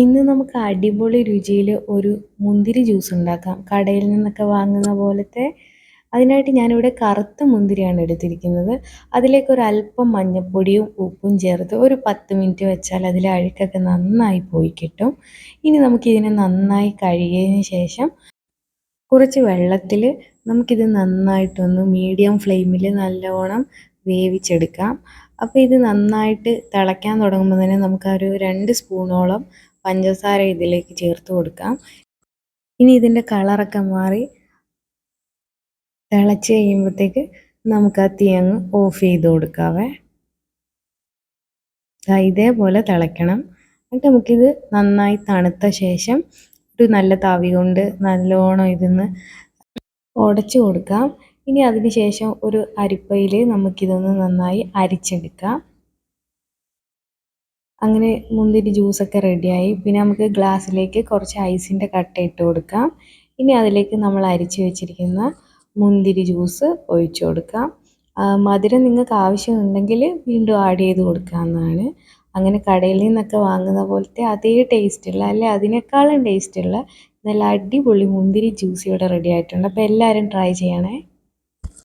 ഇന്ന് നമുക്ക് അടിപൊളി രുചിയിൽ ഒരു മുന്തിരി ജ്യൂസ് ഉണ്ടാക്കാം. കടയിൽ നിന്നൊക്കെ വാങ്ങുന്ന പോലത്തെ. അതിനായിട്ട് ഞാനിവിടെ കറുത്ത മുന്തിരിയാണ് എടുത്തിരിക്കുന്നത്. അതിലേക്ക് ഒരല്പം മഞ്ഞൾപ്പൊടിയും ഉപ്പും ചേർത്ത് ഒരു 10 മിനിറ്റ് വെച്ചാൽ അതിലെ അഴുക്കൊക്കെ നന്നായി പോയി കിട്ടും. ഇനി നമുക്കിതിനെ നന്നായി കഴുകിയതിന് ശേഷം കുറച്ച് വെള്ളത്തിൽ നമുക്കിത് നന്നായിട്ടൊന്ന് മീഡിയം ഫ്ലെയിമിൽ നല്ലോണം വേവിച്ചെടുക്കാം. അപ്പോൾ ഇത് നന്നായിട്ട് തിളയ്ക്കാൻ തുടങ്ങുമ്പോൾ തന്നെ നമുക്കൊരു 2 സ്പൂണോളം പഞ്ചസാര ഇതിലേക്ക് ചേർത്ത് കൊടുക്കാം. ഇനി ഇതിൻ്റെ കളറൊക്കെ മാറി തിളച്ച് കഴിയുമ്പോഴത്തേക്ക് നമുക്ക് ആ തീ അങ്ങ് ഓഫ് ചെയ്ത് കൊടുക്കാവേ. ഇതേപോലെ തിളയ്ക്കണം. എന്നിട്ട് നമുക്കിത് നന്നായി തണുത്ത ശേഷം ഒരു നല്ല തവി കൊണ്ട് നല്ലോണം ഇതൊന്ന് ഉടച്ചു കൊടുക്കാം. ഇനി അതിന് ശേഷം ഒരു അരിപ്പയിൽ നമുക്കിതൊന്ന് നന്നായി അരിച്ചെടുക്കാം. അങ്ങനെ മുന്തിരി ജ്യൂസൊക്കെ റെഡിയായി. പിന്നെ നമുക്ക് ഗ്ലാസ്സിലേക്ക് കുറച്ച് ഐസിൻ്റെ കട്ട ഇട്ട് കൊടുക്കാം. ഇനി അതിലേക്ക് നമ്മൾ അരിച്ച് വെച്ചിരിക്കുന്ന മുന്തിരി ജ്യൂസ് ഒഴിച്ചു കൊടുക്കാം. മധുരം നിങ്ങൾക്ക് ആവശ്യമുണ്ടെങ്കിൽ വീണ്ടും ആഡ് ചെയ്ത് കൊടുക്കാവുന്നതാണ്. അങ്ങനെ കടയിൽ നിന്നൊക്കെ വാങ്ങുന്ന പോലത്തെ അതേ ടേസ്റ്റുള്ള അല്ലെ അതിനേക്കാളും ടേസ്റ്റുള്ള നല്ല അടിപൊളി മുന്തിരി ജ്യൂസ് ഇവിടെ റെഡി ആയിട്ടുണ്ട്. അപ്പോൾ എല്ലാവരും ട്രൈ ചെയ്യണേ.